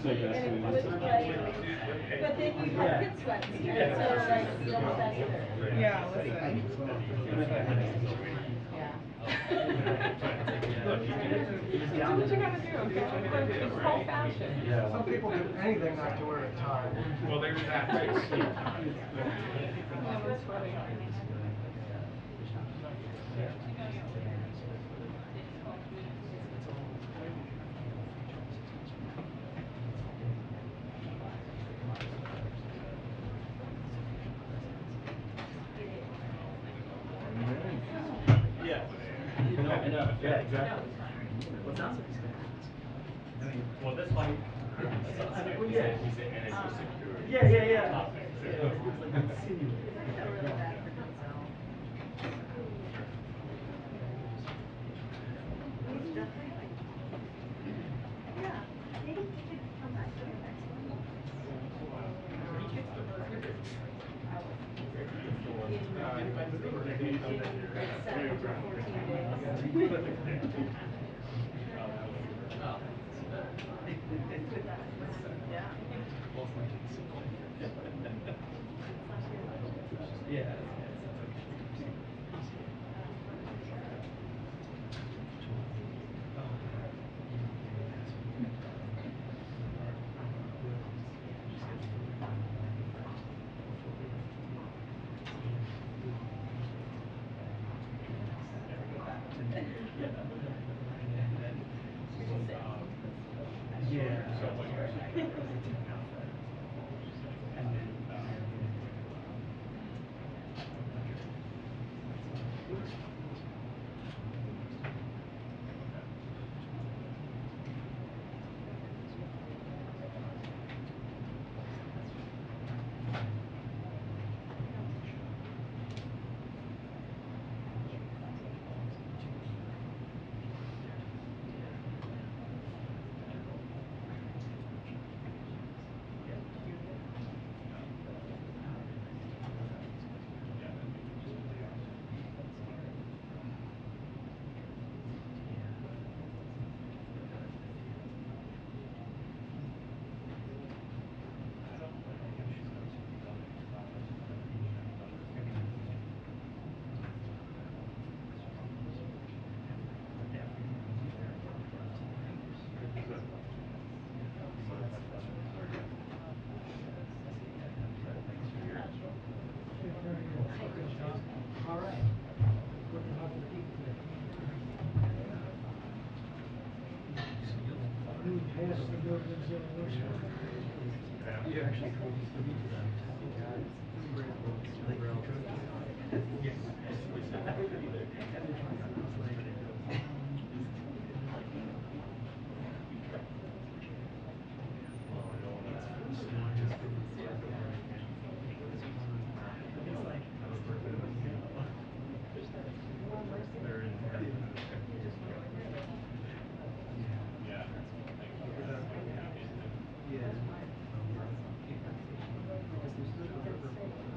it would play, but then you have kid sweats, and so like you don't want that either. Yeah, listen. Yeah. Do what you gotta do, okay? It's called fashion. Yeah. Some people do anything not to wear a tie. Well, there's that too. That was funny. Yeah. Yeah, exactly. What's that? I mean, well, this might. Yeah. Yeah. Yeah.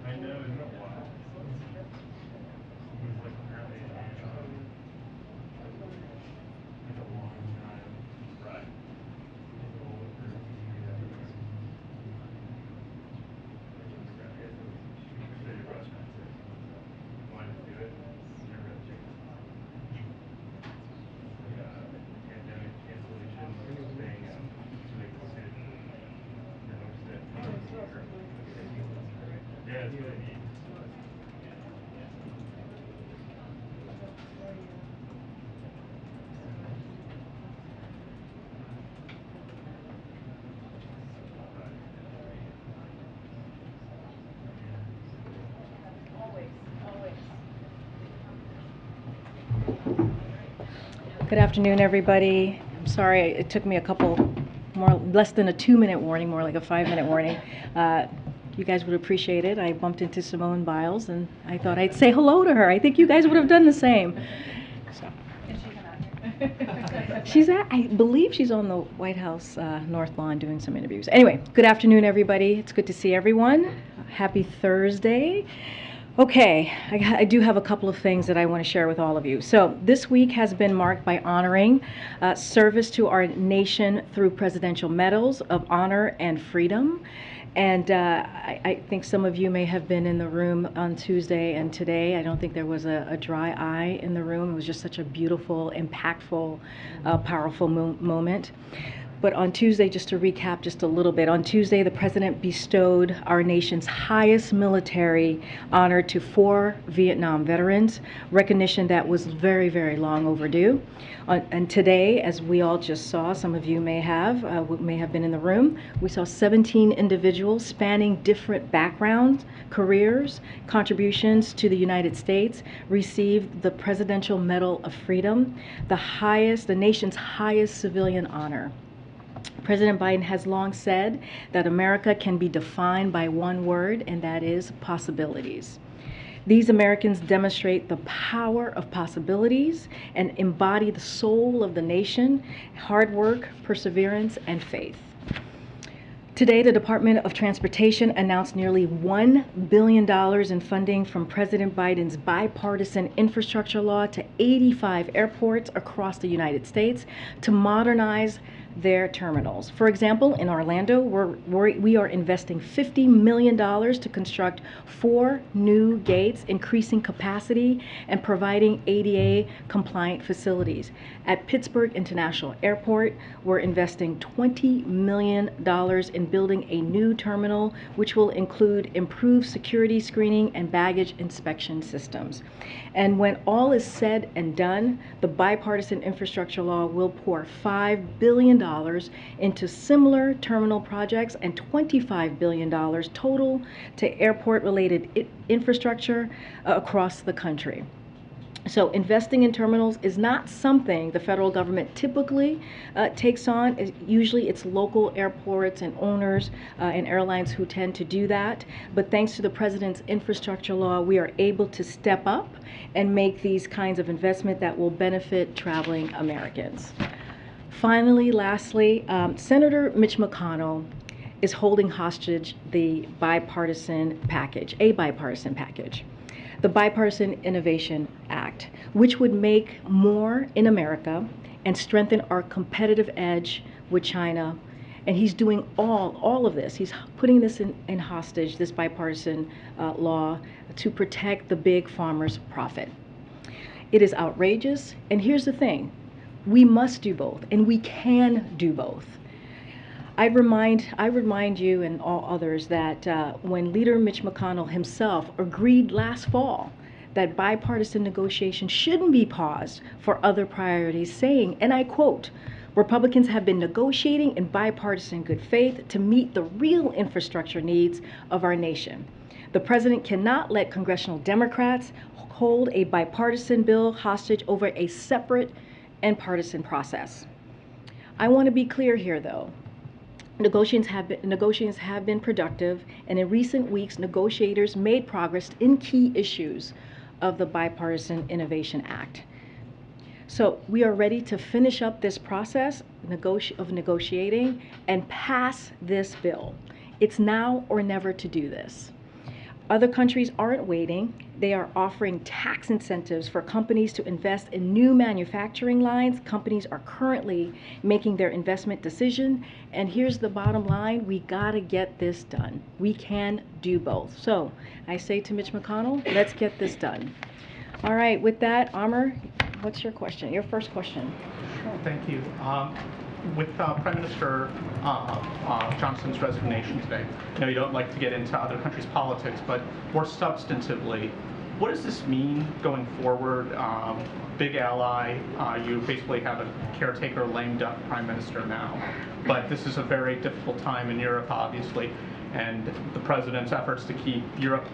I know, isn't it wild? It's like apparently like a long time. Right. Wanted to do it. Never got a chance. Pandemic cancellation, staying out to make a decision. Yeah, it's really neat. Good afternoon, everybody. I'm sorry it took me a couple less than a 2-minute warning, more like a 5-minute warning. You guys would appreciate it. I bumped into Simone Biles, and I thought I'd say hello to her. I think you guys would have done the same. So. I believe she's on the White House North Lawn doing some interviews. Anyway, good afternoon, everybody. It's good to see everyone. Happy Thursday. Okay, I do have a couple of things that I want to share with all of you. So this week has been marked by honoring service to our nation through presidential medals of honor and freedom. And I think some of you may have been in the room on Tuesday and today. I don't think there was a dry eye in the room. It was just such a beautiful, impactful, powerful moment. But on Tuesday, just to recap just a little bit, on Tuesday, the president bestowed our nation's highest military honor to 4 Vietnam veterans, recognition that was very, very long overdue. And today, as we all just saw, some of you may have been in the room, we saw 17 individuals spanning different backgrounds, careers, contributions to the United States, receive the Presidential Medal of Freedom, the nation's highest civilian honor. President Biden has long said that America can be defined by one word, and that is possibilities. These Americans demonstrate the power of possibilities and embody the soul of the nation, hard work, perseverance, and faith. Today, the Department of Transportation announced nearly $1 billion in funding from President Biden's bipartisan infrastructure law to 85 airports across the United States to modernize their terminals. For example, in Orlando, we are investing $50 million to construct 4 new gates, increasing capacity and providing ADA-compliant facilities. At Pittsburgh International Airport, we're investing $20 million in building a new terminal, which will include improved security screening and baggage inspection systems. And when all is said and done, the bipartisan infrastructure law will pour $5 billion into similar terminal projects and $25 billion total to airport-related infrastructure across the country. So investing in terminals is not something the federal government typically takes on. Usually it's local airports and owners and airlines who tend to do that. But thanks to the president's infrastructure law, we are able to step up and make these kinds of investment that will benefit traveling Americans. Finally, lastly, Senator Mitch McConnell is holding hostage the bipartisan package, a bipartisan package. The Bipartisan Innovation Act, which would make more in America and strengthen our competitive edge with China. And he's doing all of this. He's putting this in hostage, this bipartisan law, to protect the big farmers' profit. It is outrageous. And here's the thing. We must do both, and we can do both. I remind you and all others that when Leader Mitch McConnell himself agreed last fall that bipartisan negotiations shouldn't be paused for other priorities, saying, and I quote, "Republicans have been negotiating in bipartisan good faith to meet the real infrastructure needs of our nation. The president cannot let congressional Democrats hold a bipartisan bill hostage over a separate and partisan process." I want to be clear here, though. Negotiations have been productive, and in recent weeks, negotiators made progress in key issues of the Bipartisan Innovation Act. So we are ready to finish up this process of negotiating and pass this bill. It's now or never to do this. Other countries aren't waiting. They are offering tax incentives for companies to invest in new manufacturing lines. Companies are currently making their investment decision. And here's the bottom line, we gotta get this done. We can do both. So I say to Mitch McConnell, let's get this done. All right, with that, Amr, what's your question? Your first question. Sure, thank you. With Prime Minister Johnson's resignation today, I know you don't like to get into other countries' politics, but more substantively, what does this mean going forward? Big ally, you basically have a caretaker lame duck Prime Minister now, but this is a very difficult time in Europe, obviously, and the President's efforts to keep Europe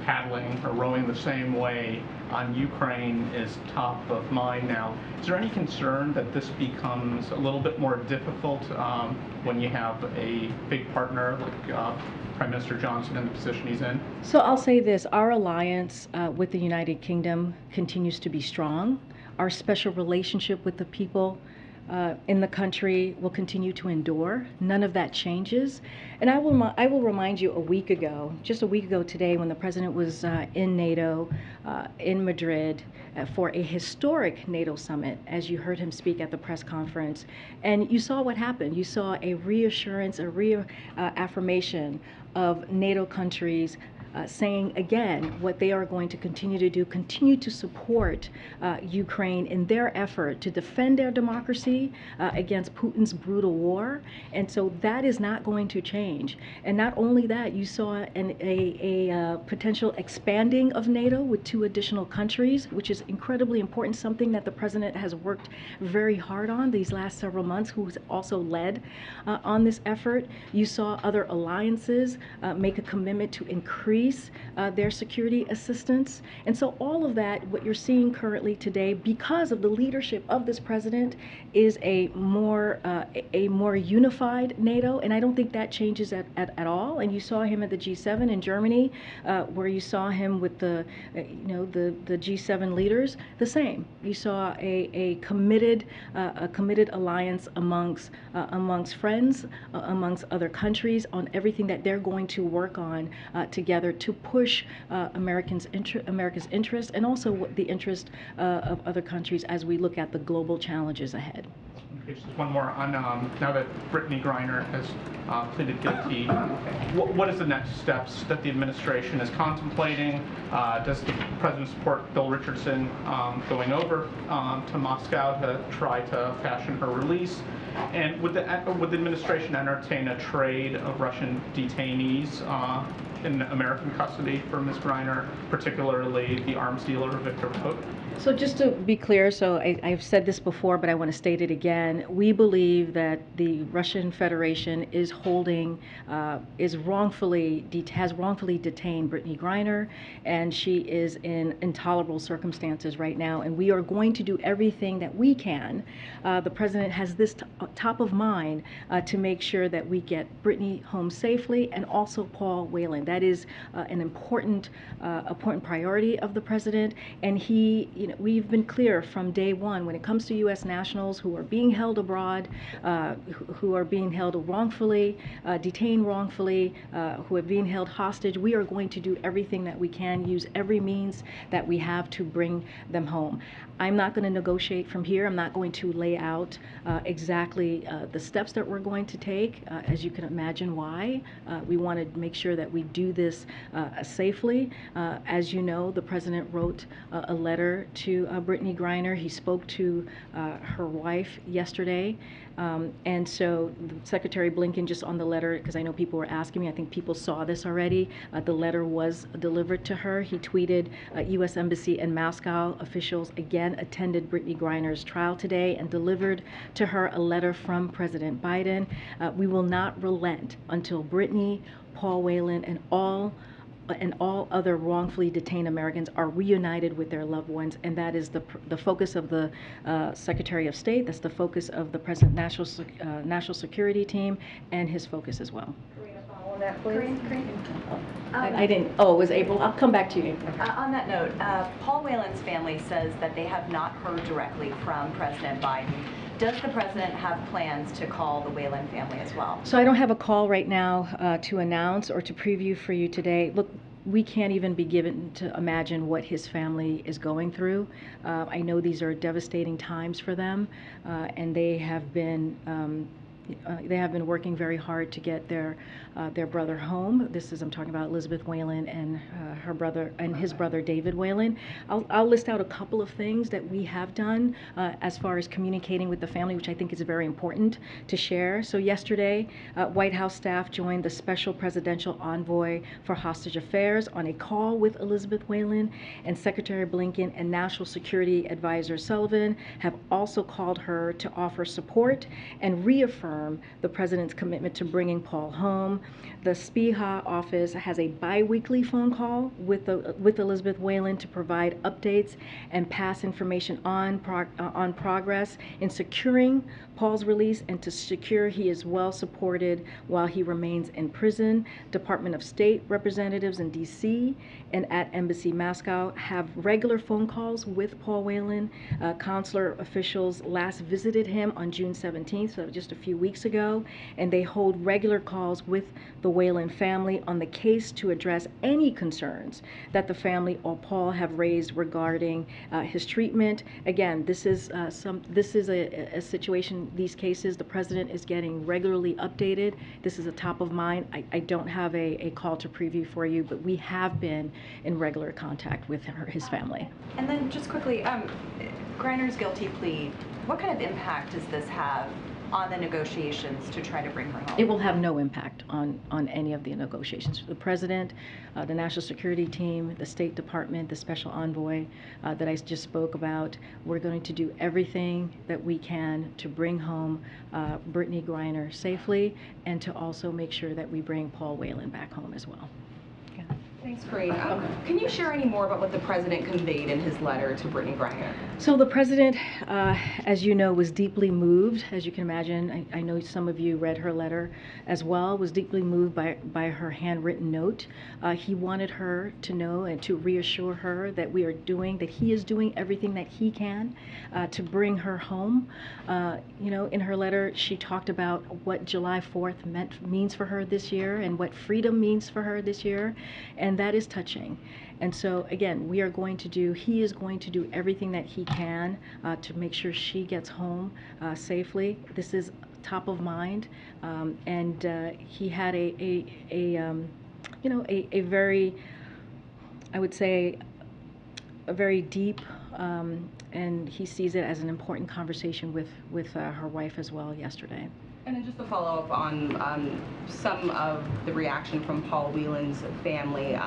paddling or rowing the same way on Ukraine is top of mind now. Is there any concern that this becomes a little bit more difficult when you have a big partner like Prime Minister Johnson in the position he's in? So I'll say this, our alliance with the United Kingdom continues to be strong. Our special relationship with the people in the country will continue to endure. None of that changes. And I will remind you just a week ago today, when the president was in NATO, in Madrid, for a historic NATO summit, as you heard him speak at the press conference. And you saw what happened. You saw a reassurance, a reaffirmation of NATO countries saying again what they are going to continue to do, continue to support Ukraine in their effort to defend their democracy against Putin's brutal war. And so that is not going to change. And not only that, you saw a potential expanding of NATO with 2 additional countries, which is incredibly important, something that the president has worked very hard on these last several months, who's also led on this effort. You saw other alliances make a commitment to increase their security assistance. And so all of that, what you're seeing currently today, because of the leadership of this president, is a more unified NATO. And I don't think that changes at all. And you saw him at the G7 in Germany, where you saw him with the G7 leaders, the same. You saw a committed alliance amongst friends, amongst other countries, on everything that they're going to work on together to push America's interest, and also the interest of other countries as we look at the global challenges ahead. Okay, just one more on now that Brittany Griner has pleaded guilty. What is the next steps that the administration is contemplating? Does the president support Bill Richardson going over to Moscow to try to fashion her release? And would the administration entertain a trade of Russian detainees in American custody for Ms. Griner, particularly the arms dealer Victor Bout? So just to be clear, so I've said this before, but I want to state it again. We believe that the Russian Federation is has wrongfully detained Brittany Griner, and she is in intolerable circumstances right now. And we are going to do everything that we can. The president has this top of mind to make sure that we get Brittany home safely, and also Paul Whelan. That is an important priority of the president, and we've been clear from day one when it comes to U.S. nationals who are being held abroad, who are being held wrongfully, detained wrongfully, who are being held hostage. We are going to do everything that we can, use every means that we have to bring them home. I'm not going to negotiate from here. I'm not going to lay out exactly the steps that we're going to take. As you can imagine why. We want to make sure that we do this safely. As you know, the president wrote a letter to Brittany Griner. He spoke to her wife yesterday. And so Secretary Blinken, just on the letter, because I know people were asking me, I think people saw this already, the letter was delivered to her. He tweeted, U.S. Embassy and Moscow officials again attended Brittany Griner's trial today and delivered to her a letter from President Biden. We will not relent until Brittany, Paul Whelan, and all other wrongfully detained Americans are reunited with their loved ones, and that is the focus of the Secretary of State. That's the focus of the President's national security team, and his focus as well. Karine, follow on that, please. Karine. I didn't. Oh, it was April. I'll come back to you. On that note, Paul Whelan's family says that they have not heard directly from President Biden. Does the president have plans to call the Whelan family as well? So I don't have a call right now to announce or to preview for you today. Look, we can't even begin to imagine what his family is going through. I know these are devastating times for them, and they have been working very hard to get their brother home. I'm talking about Elizabeth Whelan and her brother and his brother David Whelan. I'll list out a couple of things that we have done as far as communicating with the family, which I think is very important to share. So yesterday, White House staff joined the Special Presidential Envoy for Hostage Affairs on a call with Elizabeth Whelan, and Secretary Blinken and National Security Advisor Sullivan have also called her to offer support and reaffirm reaffirm the president's commitment to bringing Paul home. The SPIHA office has a bi-weekly phone call with Elizabeth Whelan to provide updates and pass information on progress in securing Paul's release and to secure he is well supported while he remains in prison. Department of State representatives in D.C. and at Embassy Moscow have regular phone calls with Paul Whelan. Consular officials last visited him on June 17th, so just a few weeks ago, and they hold regular calls with the Whelan family on the case to address any concerns that the family or Paul have raised regarding his treatment. Again, this is a situation. These cases, the president is getting regularly updated. This is a top of mind. I don't have a call to preview for you, but we have been in regular contact with his family. And then just quickly, Griner's guilty plea, what kind of impact does this have on the negotiations to try to bring her home? It will have no impact on any of the negotiations. The president, the national security team, the State Department, the special envoy that I just spoke about, we're going to do everything that we can to bring home Brittany Griner safely and to also make sure that we bring Paul Whelan back home as well. Yeah. Thanks, Karine. Can you share any more about what the president conveyed in his letter to Brittany Griner? So the president, as you know, was deeply moved. As you can imagine, I know some of you read her letter as well, was deeply moved by her handwritten note. He wanted her to know and to reassure her that he is doing everything that he can to bring her home. In her letter, she talked about what July 4th means for her this year and what freedom means for her this year. And that is touching. And so again, he is going to do everything that he can to make sure she gets home safely. This is top of mind, and he had a very, I would say, a very deep, and he sees it as an important conversation with her wife as well yesterday. And then just to follow up on some of the reaction from Paul Whelan's family,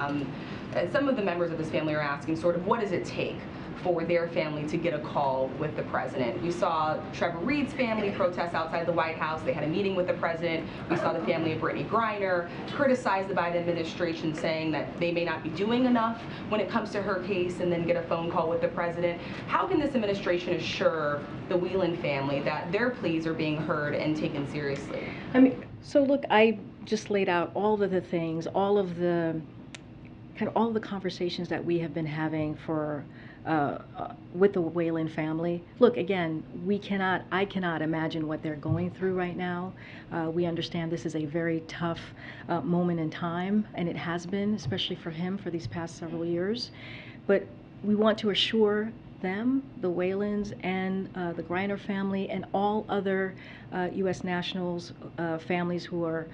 some of the members of his family are asking sort of what does it take for their family to get a call with the president. We saw Trevor Reed's family protest outside the White House. They had a meeting with the president. We saw the family of Brittany Griner criticize the Biden administration, saying that they may not be doing enough when it comes to her case, and then get a phone call with the president. How can this administration assure the Whelan family that their pleas are being heard and taken seriously? So look, I just laid out all of the things, all of the conversations that we have been having with the Whelan family. Look, again, I cannot imagine what they're going through right now. We understand this is a very tough moment in time, and it has been, especially for him, for these past several years. But we want to assure them, the Whelans, and the Griner family, and all other U.S. nationals, families who are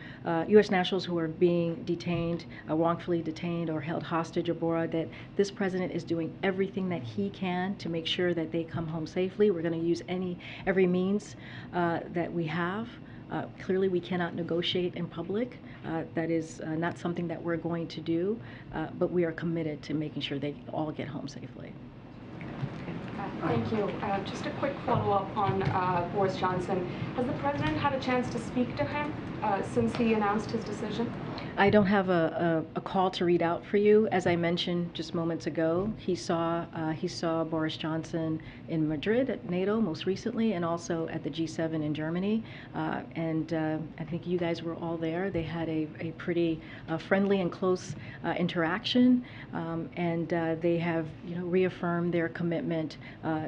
U.S. nationals who are being detained, wrongfully detained or held hostage abroad, that this president is doing everything that he can to make sure that they come home safely. We're going to use every means that we have. Clearly, we cannot negotiate in public. That is not something that we're going to do, but we are committed to making sure they all get home safely. Thank you. Just a quick follow-up on Boris Johnson. Has the president had a chance to speak to him since he announced his decision? I don't have a call to read out for you. As I mentioned just moments ago, he saw Boris Johnson in Madrid at NATO most recently, and also at the G7 in Germany. And I think you guys were all there. They had a pretty friendly and close interaction, and they have reaffirmed their commitment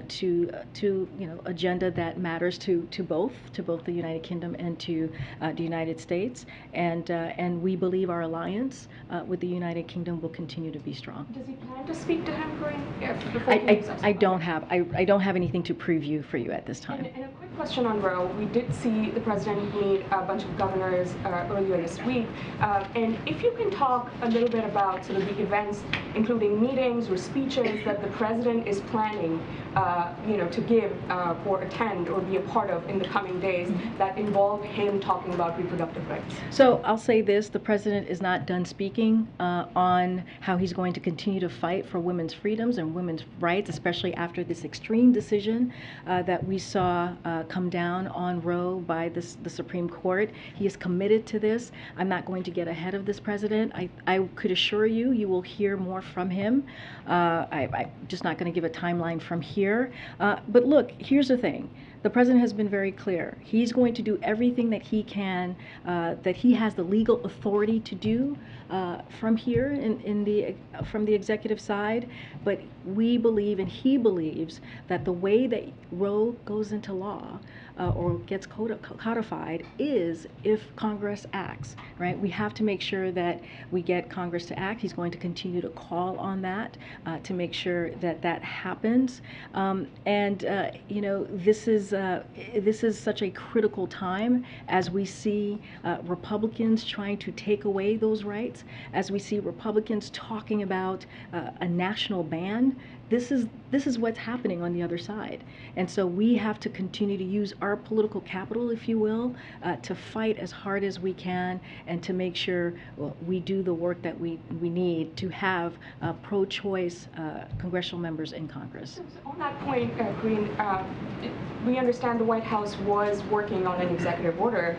to agenda that matters to both the United Kingdom and to the United States, and we believe our alliance with the United Kingdom will continue to be strong. Does he plan to speak to him, Karine? I don't have anything to preview for you at this time. And a quick question on Roe. We did see the president meet a bunch of governors earlier this week, and if you can talk a little bit about sort of the events, including meetings or speeches that the president is planning, to give or attend or be a part of in the coming days that involve him talking about reproductive rights. So I'll say this: the president president is not done speaking on how he's going to continue to fight for women's freedoms and women's rights, especially after this extreme decision that we saw come down on Roe by the Supreme Court. He is committed to this. I'm not going to get ahead of this president. I could assure you, you will hear more from him. I'm just not going to give a timeline from here. But look, here's the thing. The president has been very clear. He's going to do everything that he can, that he has the legal authority to do from here from the executive side. But we believe, and he believes, that the way that Roe goes into law or gets codified is if Congress acts, right? We have to make sure that we get Congress to act. He's going to continue to call on that to make sure that that happens. You know, this is such a critical time as we see Republicans trying to take away those rights, as we see Republicans talking about a national ban. This is what's happening on the other side. And so we have to continue to use our political capital, if you will, to fight as hard as we can and to make sure we do the work that we need to have pro-choice congressional members in Congress. So on that point, Karine, we understand the White House was working on an executive order.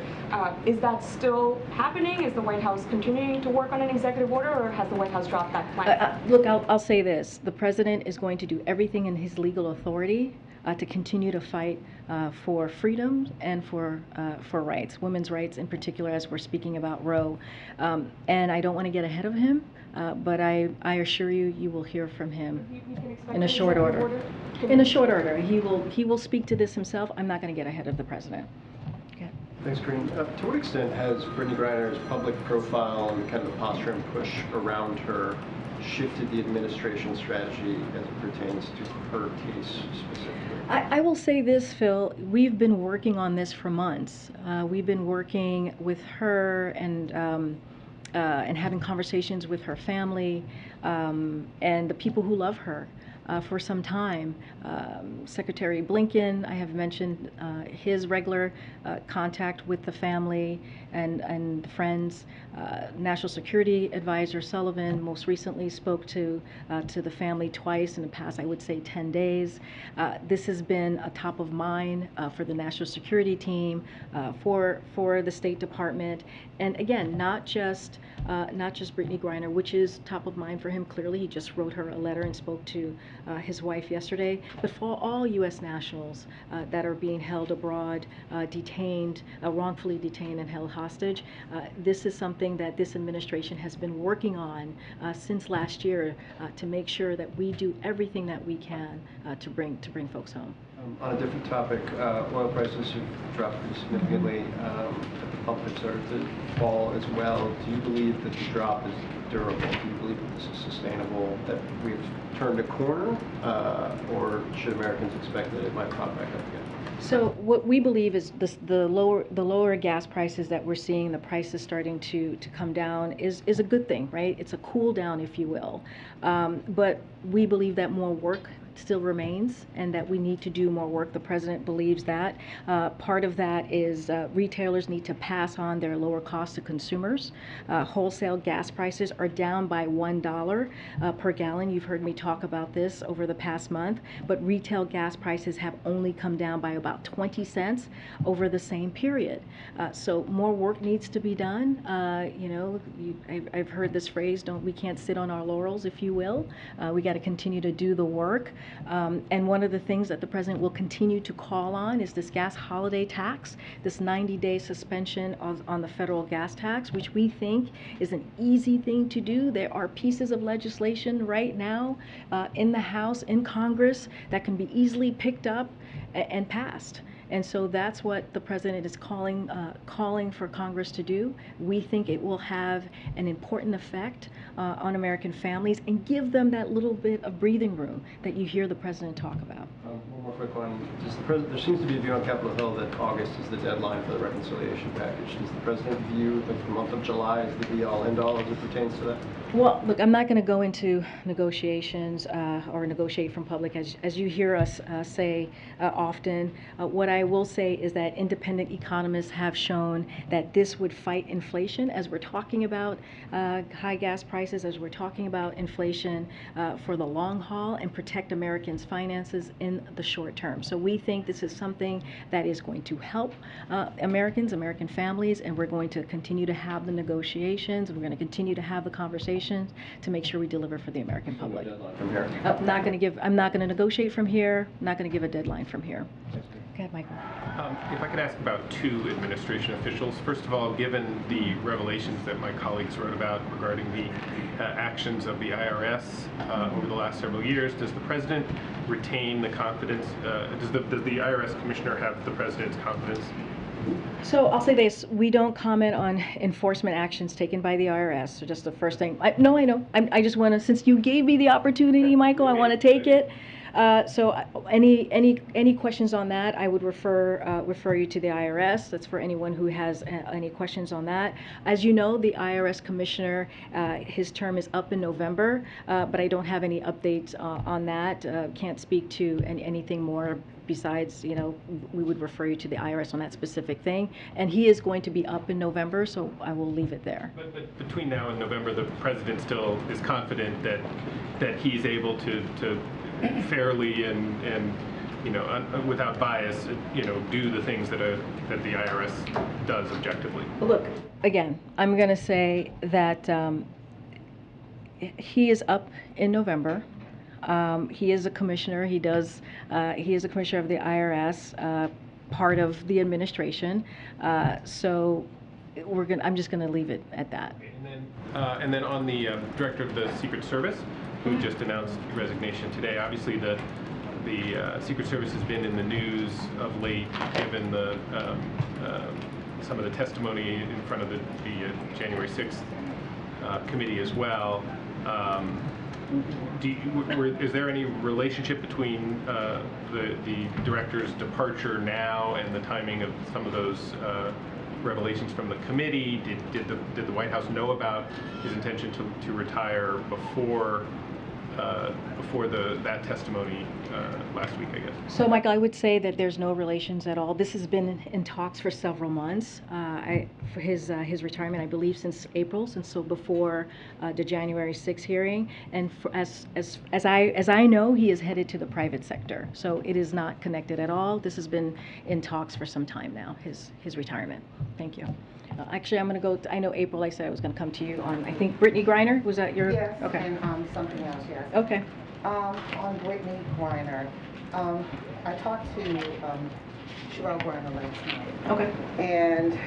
Is that still happening? Is the White House continuing to work on an executive order, or has the White House dropped that plan? Look, I'll say this. The president is going to do everything in his legal authority to continue to fight for freedom and for rights, women's rights in particular, as we're speaking about Roe. And I don't want to get ahead of him, but I assure you, you will hear from him in a short order. In a short order. He will speak to this himself. I'm not going to get ahead of the president. Okay. Thanks, Karine. To what extent has Brittany Griner's public profile and kind of the posture and push around her shifted the administration's strategy as it pertains to her case specifically? I will say this, Phil. We've been working on this for months. We've been working with her and having conversations with her family and the people who love her for some time. Secretary Blinken, I have mentioned his regular contact with the family and friends. National Security Advisor Sullivan most recently spoke to the family twice in the past, I would say, 10 days. This has been a top of mind for the national security team, for the State Department, and again, not just Brittany Griner, which is top of mind for him. Clearly, he just wrote her a letter and spoke to his wife yesterday, but for all U.S. nationals that are being held abroad, detained, wrongfully detained and held hostage. This is something that this administration has been working on since last year to make sure that we do everything that we can to bring folks home. On a different topic, oil prices have dropped pretty significantly. At the pump have started to fall as well. Do you believe that the drop is durable? Do you believe that this is sustainable, that we've turned a corner, or should Americans expect that it might pop back up again? So what we believe is the lower gas prices that we're seeing, the prices starting to come down is a good thing, right? It's a cool down, if you will. But we believe that more work still remains and that we need to do more work. The president believes that. Part of that is retailers need to pass on their lower costs to consumers. Wholesale gas prices are down by $1 per gallon. You've heard me talk about this over the past month, but retail gas prices have only come down by about 20 cents over the same period. So more work needs to be done. You know, I've heard this phrase, we can't sit on our laurels, if you will. We got to continue to do the work. And one of the things that the president will continue to call on is this gas holiday tax, this 90-day suspension on the federal gas tax, which we think is an easy thing to do. There are pieces of legislation right now in the House, in Congress, that can be easily picked up and passed. And so that's what the president is calling for Congress to do. We think it will have an important effect on American families and give them that little bit of breathing room that you hear the president talk about. One more quick one. There seems to be a view on Capitol Hill that August is the deadline for the reconciliation package. Does the president view the month of July as the be-all, end-all as it pertains to that? Well, look, I'm not going to go into negotiations or negotiate from public, as you hear us say often. What I will say is that independent economists have shown that this would fight inflation, as we're talking about high gas prices, as we're talking about inflation for the long haul, and protect Americans' finances in the short term. So we think this is something that is going to help Americans, American families, and we're going to continue to have the negotiations, and we're going to continue to have the conversations to make sure we deliver for the American public. From here. I'm not going to negotiate from here. I'm not going to give a deadline from here. Go ahead, Michael. If I could ask about two administration officials. First of all, given the revelations that my colleagues wrote about regarding the actions of the IRS over the last several years, does the president retain the confidence? Does the IRS commissioner have the president's confidence? So I'll say this: we don't comment on enforcement actions taken by the IRS. So just the first thing. I know. I just want to, since you gave me the opportunity, Michael, I want to take it. So any questions on that, I would refer you to the IRS. That's for anyone who has any questions on that. As you know, the IRS commissioner, his term is up in November, but I don't have any updates on that. Can't speak to anything more. Besides, we would refer you to the IRS on that specific thing. And he is going to be up in November, so I will leave it there. But between now and November, the president still is confident that he's able to fairly and without bias, do the things that the IRS does objectively. Look, again, I'm going to say that he is up in November. He is a commissioner. He is a commissioner of the IRS, part of the administration. So I'm just going to leave it at that. And then on the director of the Secret Service, who just announced resignation today. Obviously, the Secret Service has been in the news of late, given some of the testimony in front of the January 6th committee as well. Is there any relationship between the director's departure now and the timing of some of those revelations from the committee? Did the White House know about his intention to retire before that testimony last week, I guess? So, Michael, I would say that there's no relations at all. This has been in talks for several months. For his retirement, I believe, since April, so before the January 6th hearing. And as I know, he is headed to the private sector. So it is not connected at all. This has been in talks for some time now. His retirement. Thank you. Actually, I'm going to go. I know April. I said I was going to come to you on. I think Brittany Griner, was that your? Yes. Okay. And something else. Yes. Okay. On Brittany Griner, I talked to Sherelle Griner last night. Okay. And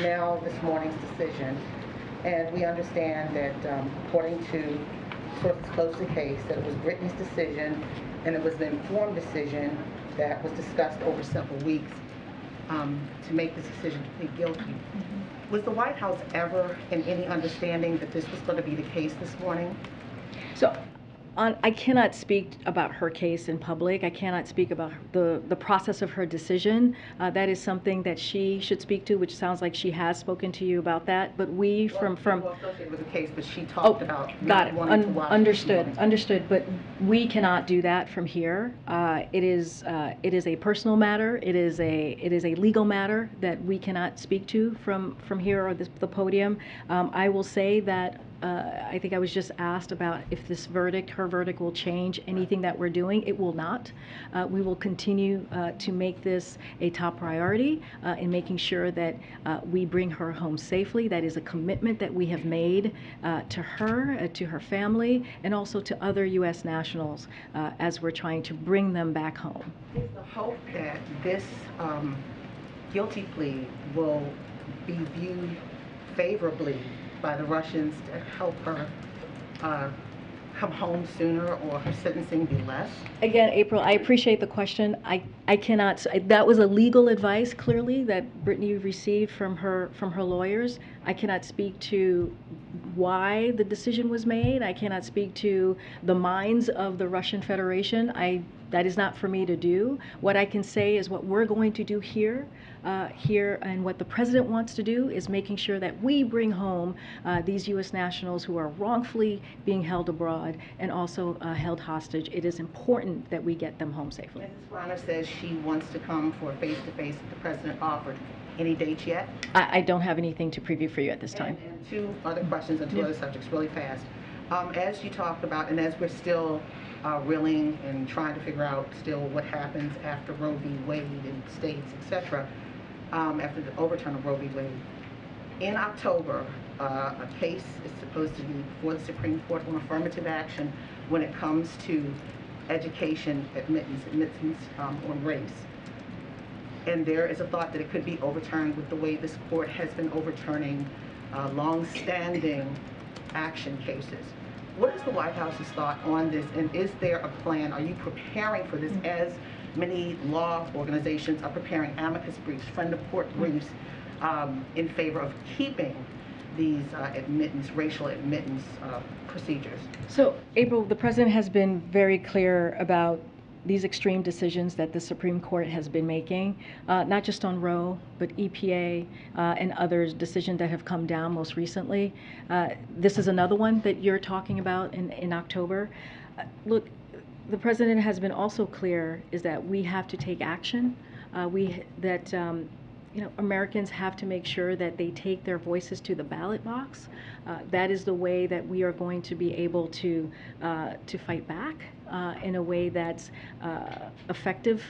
now this morning's decision, and we understand that according to sources close to the case, that it was Brittany's decision, and it was an informed decision that was discussed over several weeks to make this decision to plead guilty. Was the White House ever in any understanding that this was going to be the case this morning? So, I cannot speak about her case in public. I cannot speak about the process of her decision. That is something that she should speak to, which sounds like she has spoken to you about that. But we from associated with the case, but she talked about got it. Understood. But we cannot do that from here. It is a personal matter. It is a legal matter that we cannot speak to from here or the podium. I will say that. I think I was just asked about if this verdict, her verdict, will change anything that we're doing. It will not. We will continue to make this a top priority in making sure that we bring her home safely. That is a commitment that we have made to her, to her family, and also to other U.S. nationals as we're trying to bring them back home. Is the hope that this guilty plea will be viewed favorably by the Russians to help her come home sooner, or her sentencing be less? Again, April, I appreciate the question. I cannot. That was a legal advice, clearly, that Brittany received from her lawyers. I cannot speak to why the decision was made. I cannot speak to the minds of the Russian Federation. That is not for me to do. What I can say is what we're going to do here, and what the president wants to do is making sure that we bring home these U.S. nationals who are wrongfully being held abroad and also held hostage. It is important that we get them home safely. Mrs. Griner says she wants to come for a face-to-face that the president offered. Any dates yet? I don't have anything to preview for you at this time. And two other questions and two other subjects really fast. As you talked about, and as we're still reeling and trying to figure out still what happens after Roe v. Wade in states, etc., after the overturn of Roe v. Wade, in October, a case is supposed to be before the Supreme Court on affirmative action when it comes to education admittance on race. And there is a thought that it could be overturned with the way this court has been overturning long-standing action cases. What is the White House's thought on this, and is there a plan? Are you preparing for this, as many law organizations are preparing amicus briefs, friend of court briefs, in favor of keeping these racial admittance procedures? So, April, the president has been very clear about these extreme decisions that the Supreme Court has been making, not just on Roe, but EPA and others, decisions that have come down most recently. This is another one that you're talking about in October. Look, the president has been also clear is that we have to take action. Americans have to make sure that they take their voices to the ballot box. That is the way that we are going to be able to fight back in a way that's effective,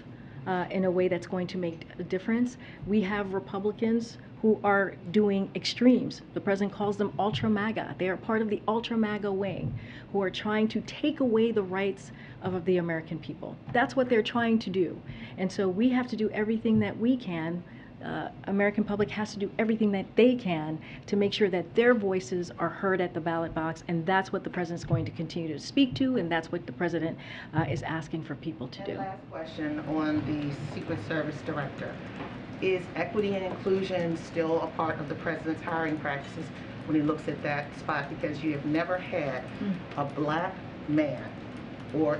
in a way that's going to make a difference. We have Republicans who are doing extremes. The president calls them ultra MAGA. They are part of the ultra MAGA wing, who are trying to take away the rights of the American people. That's what they're trying to do. And so we have to do everything that we can. American public has to do everything that they can to make sure that their voices are heard at the ballot box, and that's what the president's going to continue to speak to, and that's what the president is asking for people to do. And last question on the Secret Service director. Is equity and inclusion still a part of the president's hiring practices when he looks at that spot? Because you have never had a black man or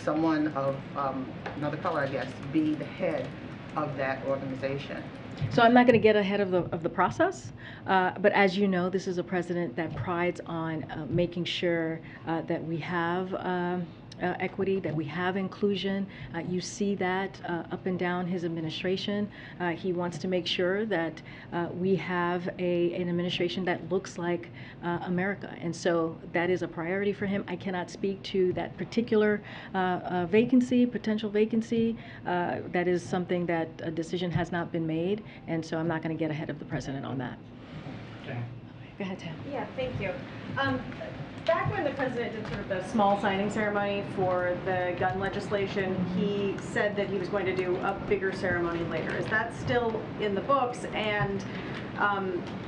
someone of another color, I guess, be the head of that organization. So I'm not going to get ahead of the process, but as you know, this is a president that prides on making sure that we have equity, that we have inclusion. You see that up and down his administration. He wants to make sure that we have an administration that looks like America, and so that is a priority for him. I cannot speak to that particular potential vacancy. That is something that a decision has not been made, and so I'm not going to get ahead of the president on that. Okay. Go ahead, Tam. Yeah, thank you. Back when the president did sort of the small signing ceremony for the gun legislation, he said that he was going to do a bigger ceremony later. Is that still in the books? And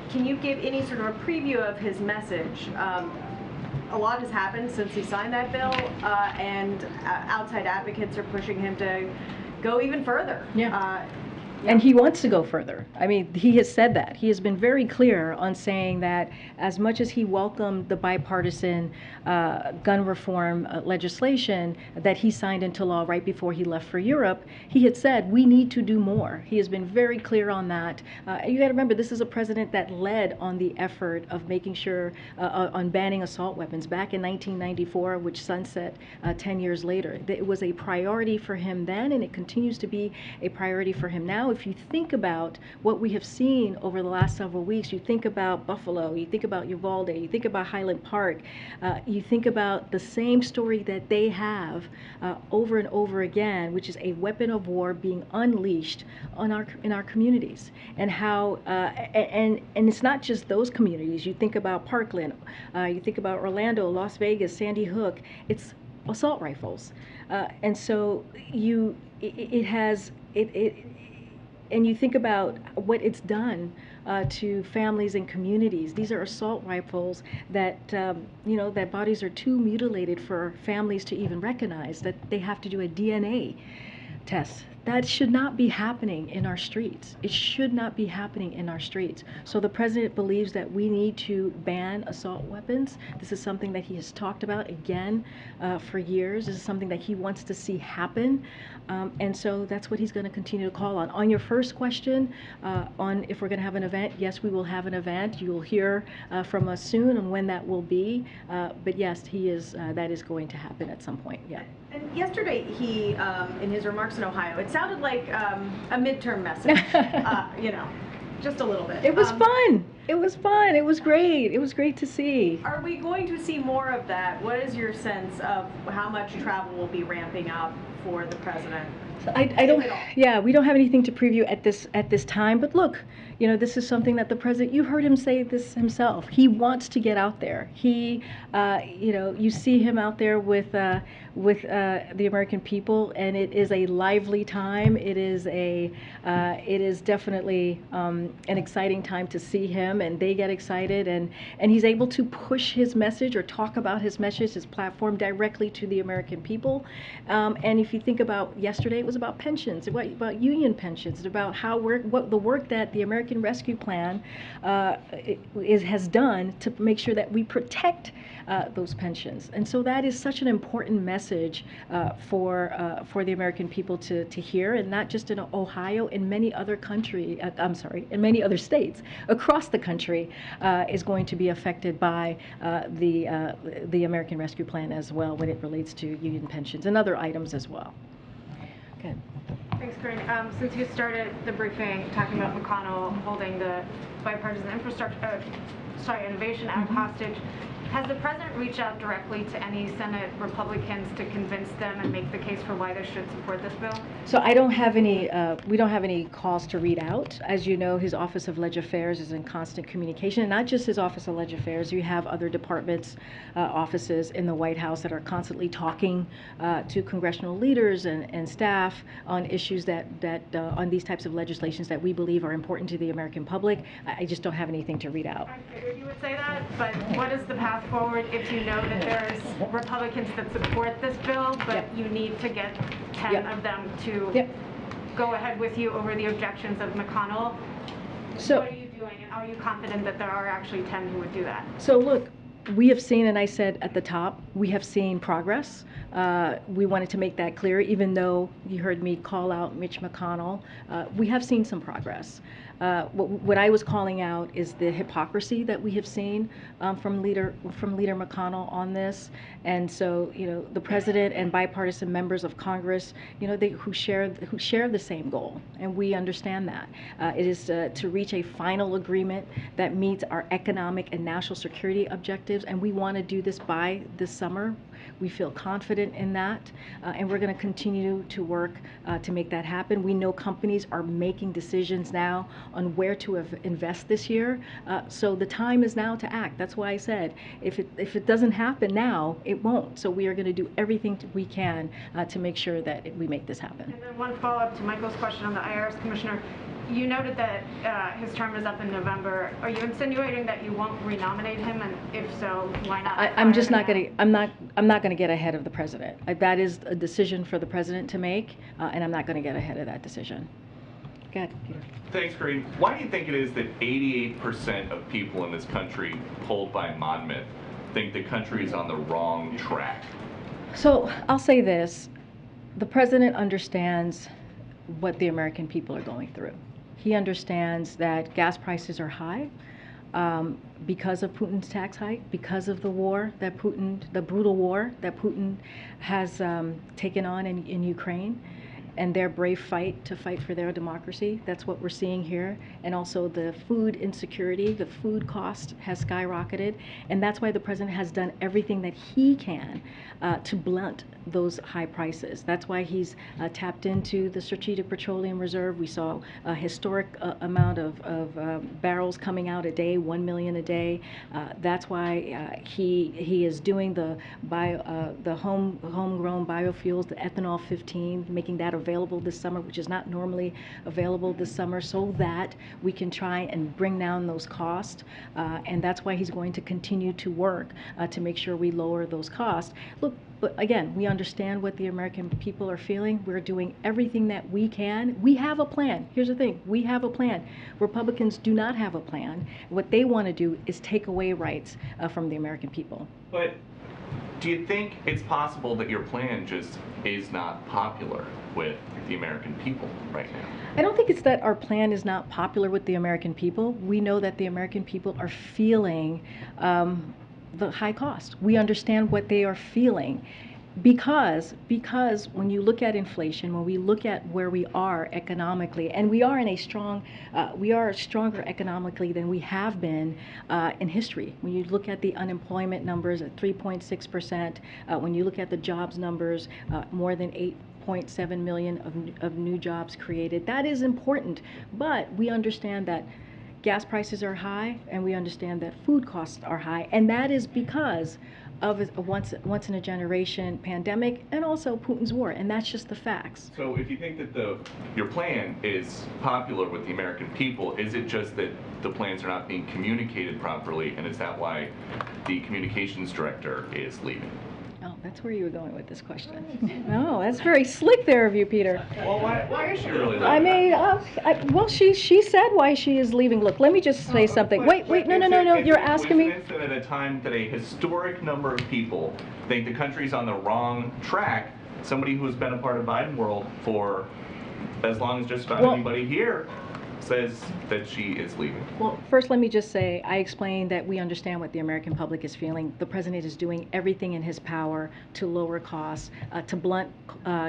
can you give any sort of a preview of his message? A lot has happened since he signed that bill, and outside advocates are pushing him to go even further. Yeah. And he wants to go further. I mean, he has said that. He has been very clear on saying that as much as he welcomed the bipartisan gun reform legislation that he signed into law right before he left for Europe, he had said, we need to do more. He has been very clear on that. You got to remember, this is a president that led on the effort of making sure on banning assault weapons back in 1994, which sunset 10 years later. It was a priority for him then, and it continues to be a priority for him now. If you think about what we have seen over the last several weeks, you think about Buffalo, you think about Uvalde, you think about Highland Park, you think about the same story that they have over and over again, which is a weapon of war being unleashed on in our communities, and how and it's not just those communities. You think about Parkland, you think about Orlando, Las Vegas, Sandy Hook. It's assault rifles, and so and you think about what it's done to families and communities. These are assault rifles that, that bodies are too mutilated for families to even recognize, that they have to do a DNA test That should not be happening in our streets. It should not be happening in our streets. So the president believes that we need to ban assault weapons. This is something that he has talked about again for years. This is something that he wants to see happen. And so that's what he's going to continue to call on. On your first question, on if we're going to have an event, yes, we will have an event. You will hear from us soon on when that will be. But yes, that is going to happen at some point, yeah. And yesterday, he, in his remarks in Ohio, it sounded like a midterm message, just a little bit. It was fun. It was fun. It was great. It was great to see. Are we going to see more of that? What is your sense of how much travel will be ramping up for the president? I don't. Yeah, we don't have anything to preview at this time. But look, this is something that the president. You heard him say this himself. He wants to get out there. He, you see him out there with the American people, and it is a lively time. It is definitely an exciting time to see him, and they get excited, and he's able to push his message or talk about his message, his platform directly to the American people. And if you think about yesterday, it was about pensions, about union pensions, about what the work that the American Rescue Plan has done to make sure that we protect those pensions. And so that is such an important message for the American people to hear, and not just in Ohio, in many other in many other states across the country is going to be affected by the American Rescue Plan as well when it relates to union pensions and other items as well. Good. Thanks, Karine. Since you started the briefing talking about McConnell holding the Bipartisan Innovation Act hostage, has the president reached out directly to any Senate Republicans to convince them and make the case for why they should support this bill? So I don't have any, we don't have any calls to read out. As you know, his Office of Leg Affairs is in constant communication, and not just his Office of Leg Affairs. You have other departments, offices in the White House that are constantly talking to congressional leaders and staff on issues on these types of legislations that we believe are important to the American public. I just don't have anything to read out. I figured you would say that, but what is the path forward if you know that there's Republicans that support this bill, but you need to get 10 of them to go ahead with you over the objections of McConnell? So what are you doing, and are you confident that there are actually 10 who would do that? So look, we have seen, and I said at the top, we have seen progress. We wanted to make that clear, even though you heard me call out Mitch McConnell. We have seen some progress. What I was calling out is the hypocrisy that we have seen from Leader McConnell on this, and so the president and bipartisan members of Congress, who share the same goal, and we understand that it is to reach a final agreement that meets our economic and national security objectives, and we want to do this by this summer. We feel confident in that, and we're going to continue to work to make that happen. We know companies are making decisions now on where to invest this year, so the time is now to act. That's why I said if it doesn't happen now, it won't. So we are going to do everything we can to make sure that we make this happen. And then one follow-up to Michael's question on the IRS commissioner. You noted that his term is up in November. Are you insinuating that you won't renominate him, and if so, why not? I'm just not going to. I'm not going to get ahead of the president. That is a decision for the president to make, and I'm not going to get ahead of that decision. Go ahead, Peter. Thanks, Karine. Why do you think it is that 88% of people in this country polled by Monmouth think the country is on the wrong track? So I'll say this: the president understands what the American people are going through. He understands that gas prices are high because of Putin's tax hike, because of the brutal war that Putin has taken on in Ukraine, and their brave fight for their democracy. That's what we're seeing here. And also the food insecurity, the food cost has skyrocketed, and that's why the president has done everything that he can to blunt those high prices. That's why he's tapped into the Strategic Petroleum Reserve. We saw a historic amount of barrels coming out a day, 1 million a day. That's why he is doing the homegrown biofuels, the ethanol 15, making that available this summer, which is not normally available this summer, so that we can try and bring down those costs. And that's why he's going to continue to work to make sure we lower those costs. Look, but again, we understand what the American people are feeling. We're doing everything that we can. We have a plan. Here's the thing. We have a plan. Republicans do not have a plan. What they want to do is take away rights from the American people. But do you think it's possible that your plan just is not popular with the American people right now? I don't think it's that our plan is not popular with the American people. We know that the American people are feeling the high cost. We understand what they are feeling. Because when you look at inflation, when we look at where we are economically, and we are in a strong, we are stronger economically than we have been in history. When you look at the unemployment numbers at 3.6%, when you look at the jobs numbers, more than 8.7 million of new jobs created, that is important. But we understand that gas prices are high, and we understand that food costs are high, and that is because of a once in a generation pandemic and also Putin's war, and that's just the facts. So if you think that your plan is popular with the American people, is it just that the plans are not being communicated properly, and is that why the communications director is leaving? Oh, that's where you were going with this question. No, that's very slick there of you, Peter. Well, why is she really leaving? I mean, well, she said why she is leaving. Look, let me just say something. Wait, no. You're asking me. That at a time that a historic number of people think the country's on the wrong track, somebody who's been a part of Biden world for as long as just about anybody here says that she is leaving. Well, first let me just say, I explained that we understand what the American public is feeling. The president is doing everything in his power to lower costs, to blunt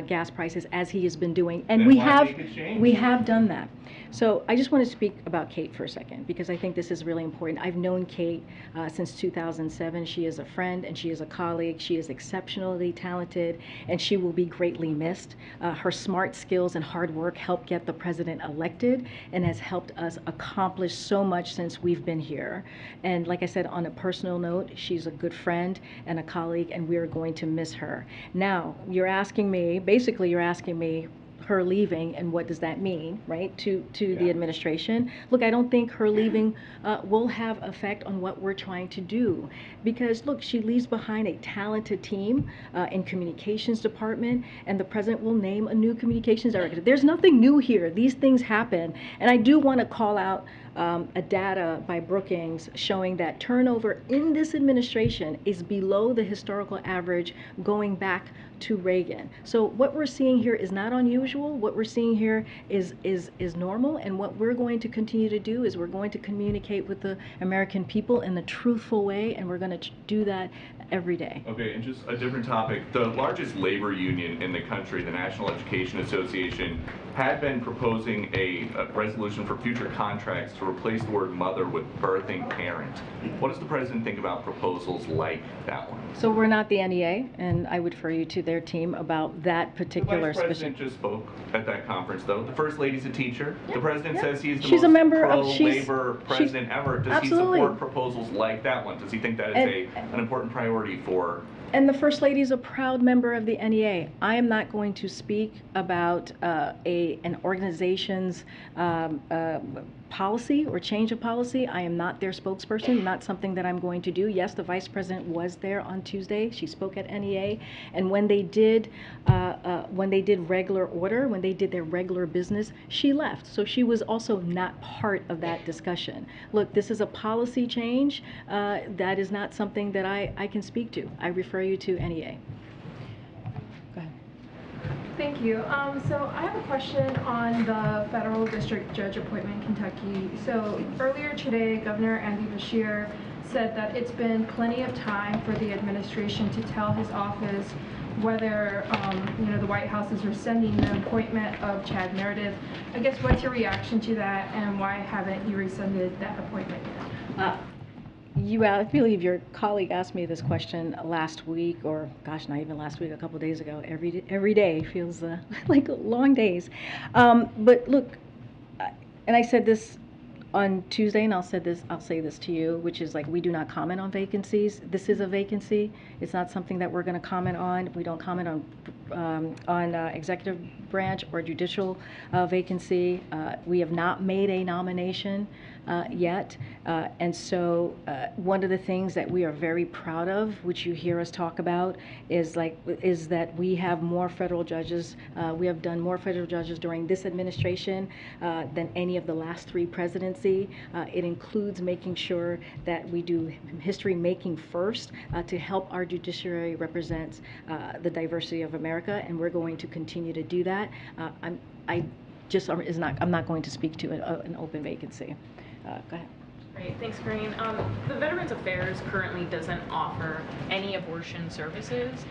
gas prices, as he has been doing, and we have done that. So I just want to speak about Kate for a second, because I think this is really important. I've known Kate since 2007. She is a friend and she is a colleague. She is exceptionally talented, and she will be greatly missed. Her smart skills and hard work helped get the president elected, and has helped us accomplish so much since we've been here. And like I said, on a personal note, she's a good friend and a colleague, and we're going to miss her. Now, you're asking me, basically you're asking me, her leaving, and what does that mean, right, to the administration? Look, I don't think her leaving will have effect on what we're trying to do, because look, she leaves behind a talented team in communications department, and the president will name a new communications director. There's nothing new here. These things happen, and I do want to call out a data by Brookings showing that turnover in this administration is below the historical average going back to Reagan. So what we're seeing here is not unusual. What we're seeing here is normal, and what we're going to continue to do is we're going to communicate with the American people in a truthful way, and we're going to do that every day. Okay, and just a different topic. The largest labor union in the country, the National Education Association, had been proposing a resolution for future contracts to replace the word mother with birthing parent. What does the president think about proposals like that one? So we're not the NEA, and I would refer you to their team about that particular. The vice president just spoke at that conference, though. The first lady's a teacher. The president says he's the she's most a member pro-labor president ever. Does absolutely. he support proposals like that one? Does he think that is an important priority for? And the First Lady is a proud member of the NEA. I am not going to speak about an organization's policy or change of policy. I am not their spokesperson, not something that I'm going to do. Yes, the Vice President was there on Tuesday. She spoke at NEA, and when they did regular order, when they did their regular business, she left. So she was also not part of that discussion. Look, this is a policy change. That is not something that I can speak to. I refer you to NEA. Go ahead. Thank you. So I have a question on the federal district judge appointment in Kentucky. So earlier today, Governor Andy Beshear said that it's been plenty of time for the administration to tell his office whether the White House is rescinding the appointment of Chad Meredith. I guess what's your reaction to that, and why haven't you rescinded that appointment yet? I believe your colleague asked me this question last week, or gosh, not even last week, a couple of days ago. Every day feels like long days. But look, and I said this on Tuesday, and I'll say this to you, which is like we do not comment on vacancies. This is a vacancy. It's not something that we're going to comment on. We don't comment on executive branch or judicial vacancy. We have not made a nomination yet, and so one of the things that we are very proud of, which you hear us talk about, is that we have more federal judges. We have done more federal judges during this administration than any of the last 3 presidency. It includes making sure that we do history making first to help our judiciary represent the diversity of America, and we're going to continue to do that. I'm not going to speak to an open vacancy. Go ahead. Great, thanks, Karine. The Veterans Affairs currently doesn't offer any abortion services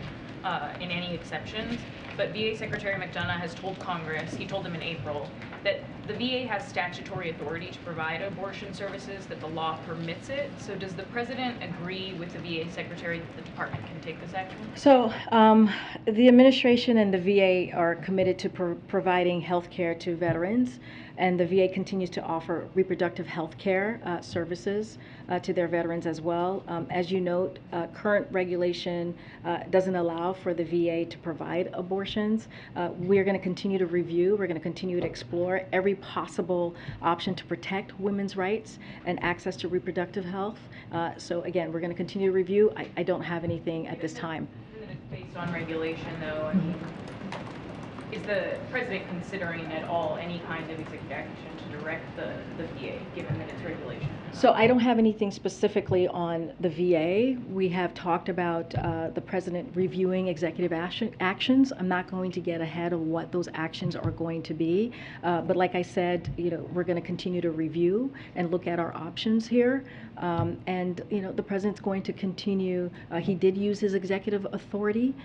in any exceptions, but VA Secretary McDonough has told Congress, he told them in April, that the VA has statutory authority to provide abortion services, that the law permits it. So does the President agree with the VA Secretary that the department can take this action? So the administration and the VA are committed to providing health care to veterans, and the VA continues to offer reproductive health care services to their veterans as well. As you note, current regulation doesn't allow for the VA to provide abortions. We're going to continue to review, we're going to continue to explore every possible option to protect women's rights and access to reproductive health. So again, we're going to continue to review. I don't have anything at this time. Based on regulation, though, I mean, is the President considering at all any kind of executive action to direct the VA, given that it's regulation? So I don't have anything specifically on the VA. We have talked about the President reviewing executive actions. I'm not going to get ahead of what those actions are going to be. But like I said, we're going to continue to review and look at our options here. And the President's going to continue. He did use his executive authority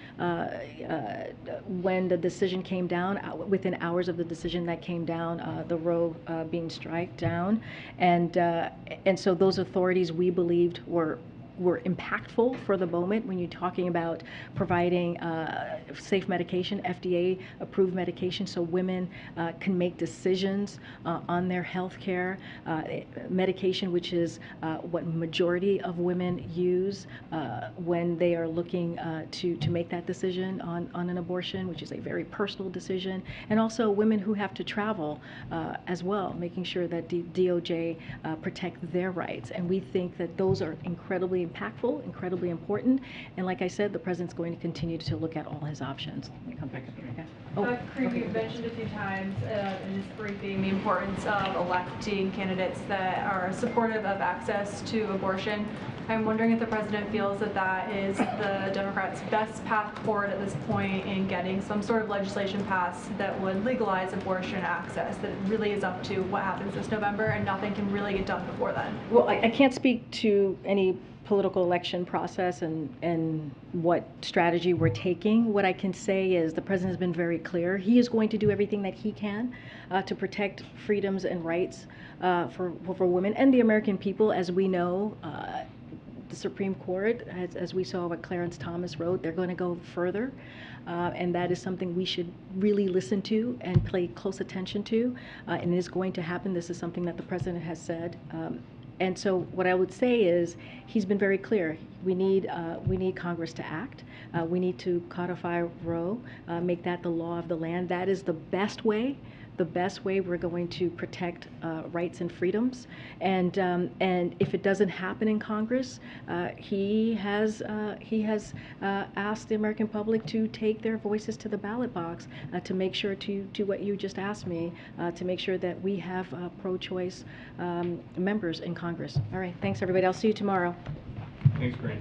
when the decision came down, within hours of the decision that came down, the Roe being struck down. And so those authorities, we believed, were impactful for the moment when you're talking about providing safe medication, FDA-approved medication, so women can make decisions on their health care. Medication, which is what majority of women use when they are looking to make that decision on an abortion, which is a very personal decision. And also women who have to travel as well, making sure that DOJ protect their rights. And we think that those are incredibly impactful, incredibly important, and like I said, the President's going to continue to look at all his options. Let me come back up here. Okay. Karine, you've mentioned a few times in this briefing the importance of electing candidates that are supportive of access to abortion. I'm wondering if the President feels that that is the Democrats' best path forward at this point in getting some sort of legislation passed that would legalize abortion access, that it really is up to what happens this November and nothing can really get done before then. Well, I can't speak to any political election process and what strategy we're taking. What I can say is the President has been very clear. He is going to do everything that he can to protect freedoms and rights for women and the American people. As we know, the Supreme Court, as we saw what Clarence Thomas wrote, they're going to go further. And that is something we should really listen to and pay close attention to. And it is going to happen. This is something that the President has said. And so what I would say is he's been very clear. We need Congress to act. We need to codify Roe, make that the law of the land. That is the best way we're going to protect rights and freedoms. And if it doesn't happen in Congress, he has asked the American public to take their voices to the ballot box to make sure to do what you just asked me, to make sure that we have pro-choice members in Congress. All right, thanks everybody. I'll see you tomorrow. Thanks, Griner.